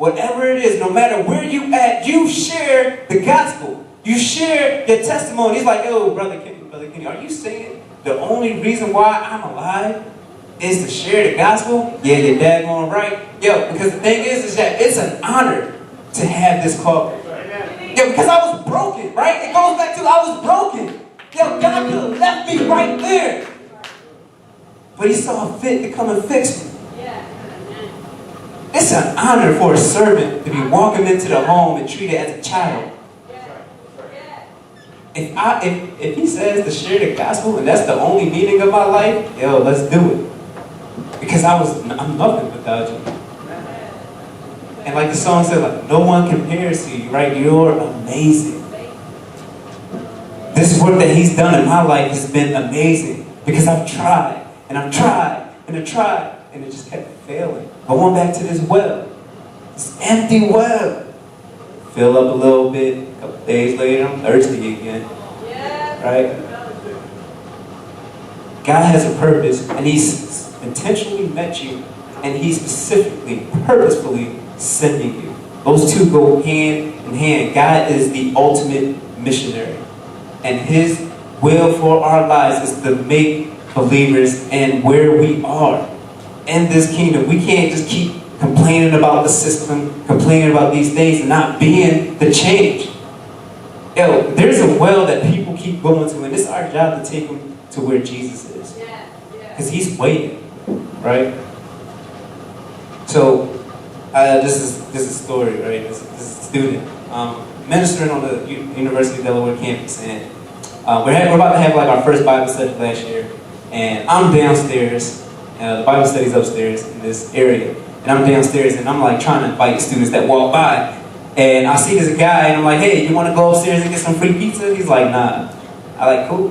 whatever it is, no matter where you at, you share the gospel. You share your testimony. He's like, yo, Brother Kenny, are you saying the only reason why I'm alive is to share the gospel? Yeah, you're daggone right. Yo, because the thing is that it's an honor to have this call. Yo, because I was broken, right? It goes back to I was broken. Yo, God could have left me right there. But he saw fit to come and fix me. It's an honor for a servant to be walking into the home and treated as a child. If he says to share the gospel and that's the only meaning of my life, yo, let's do it. Because I'm nothing without you. And like the song said, like, no one compares to you, right? You're amazing. This work that he's done in my life has been amazing. Because I've tried, and I've tried, and I've tried, and it just kept failing. Going back to this well, this empty well. Fill up a little bit, a couple days later, I'm thirsty again. Right? God has a purpose, and he's intentionally met you, and he's specifically, purposefully sending you. Those two go hand in hand. God is the ultimate missionary, and his will for our lives is to make believers in where we are in this kingdom. We can't just keep complaining about the system, complaining about these things, and not being the change. Yo, there's a well that people keep going to, and it's our job to take them to where Jesus is. Because he's waiting, right? So, this is a story, right? This is a student ministering on the University of Delaware campus, and we're about to have like our first Bible study last year, and I'm downstairs, the Bible study's upstairs in this area, and I'm downstairs, and I'm like trying to invite students that walk by, and I see this guy, and I'm like, hey, you want to go upstairs and get some free pizza? He's like, nah. I like, cool.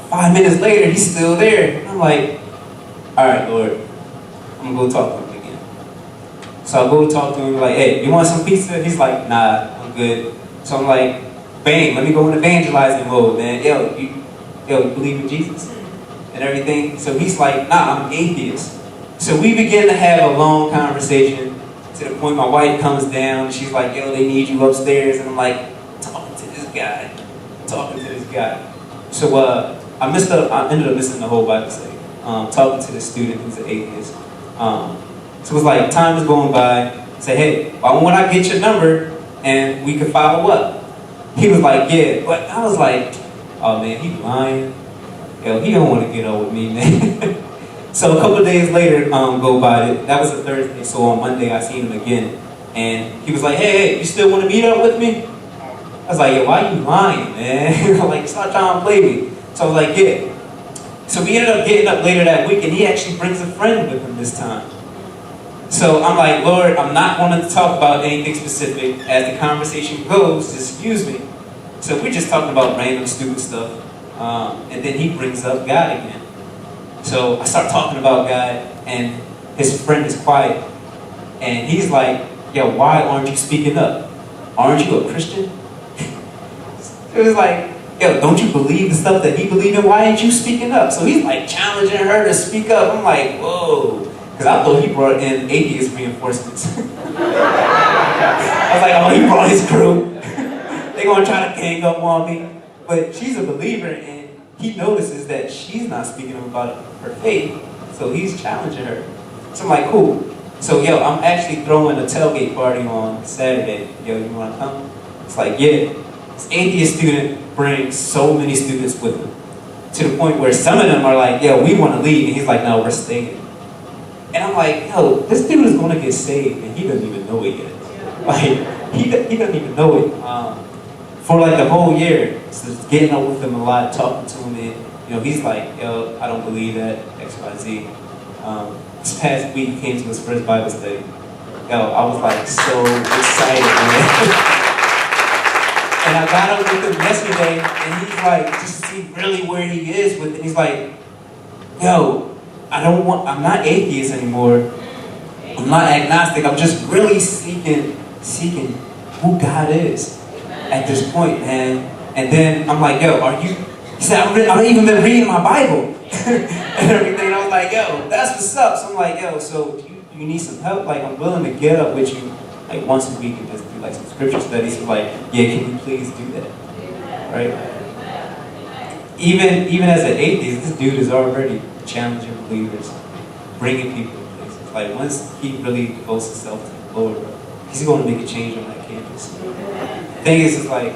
5 minutes later, he's still there. I'm like, all right, Lord, I'm gonna go talk to him again. So I go talk to him, like, hey, you want some pizza? He's like, nah, I'm good. So I'm like, bang, let me go in evangelizing mode, man. Yo, you believe in Jesus and everything? So he's like, nah, I'm atheist. So we begin to have a long conversation to the point my wife comes down and she's like, yo, they need you upstairs. And I'm like, talking to this guy. So I ended up missing the whole Bible study, talking to this student who's an atheist. So it was like, time was going by. I said, hey, why won't I get your number and we could follow up? He was like, yeah. But I was like, oh man, he lying. Yo, he don't want to get over with me, man. So a couple of days later, go by. That was a Thursday, so on Monday I seen him again. And he was like, hey, you still want to meet up with me? I was like, yo, why are you lying, man? Like, stop trying to play me. So I was like, yeah. So we ended up getting up later that week, and he actually brings a friend with him this time. So I'm like, Lord, I'm not going to talk about anything specific. As the conversation goes, just excuse me. So we're just talking about random stupid stuff. And then he brings up God again. So I start talking about God, and his friend is quiet. And he's like, yo, why aren't you speaking up? Aren't you a Christian? It was like, yo, don't you believe the stuff that he believed in? Why ain't you speaking up? So he's like challenging her to speak up. I'm like, whoa. Because I thought he brought in atheist reinforcements. I was like, oh, he brought his crew. They're going to try to gang up on me. But she's a believer, and he notices that she's not speaking about her faith. So he's challenging her. So I'm like, cool. So, yo, I'm actually throwing a tailgate party on Saturday. Yo, you want to come? It's like, yeah. This atheist student brings so many students with him. To the point where some of them are like, yo, we want to leave. And he's like, no, we're staying. And I'm like, yo, this dude is going to get saved, and he doesn't even know it yet. Like, he doesn't even know it. For like the whole year, so just getting up with him a lot, talking to him, and he's like, yo, I don't believe that, X, Y, Z. This past week, he came to his first Bible study. Yo, I was like so excited, man. And I got up with him yesterday, and he's like, just to see really where he is with it. He's like, yo, I'm not atheist anymore. I'm not agnostic. I'm just really seeking who God is at this point, man. And then I'm like, yo, are you? He said, I've even been reading my Bible and everything. And I was like, yo, that's what's up. So I'm like, yo, so you you need some help, like, I'm willing to get up with you, like, once a week and just do, like, some scripture studies. So, like, yeah, can you please do that? Right? Even as an atheist, this dude is already challenging believers, bringing people to places. Like, once he really devotes himself to the Lord, bro, he's going to make a change on that campus. The thing is, it's like,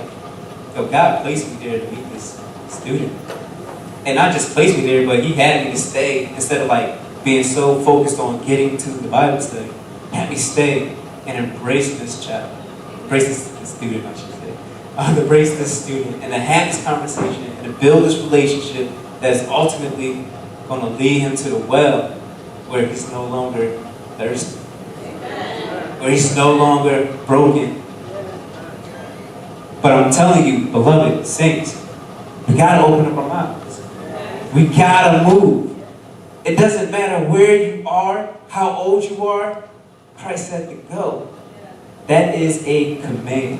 yo, God placed me there to meet this student. And not just placed me there, but he had me to stay instead of like being so focused on getting to the Bible study. He had me stay and embrace this child, embrace this student, I should say. Embrace this student and to have this conversation and to build this relationship that's ultimately going to lead him to the well where he's no longer thirsty, where he's no longer broken. But I'm telling you, beloved saints, we gotta open up our mouths. We gotta move. It doesn't matter where you are, how old you are. Christ said to go. That is a command.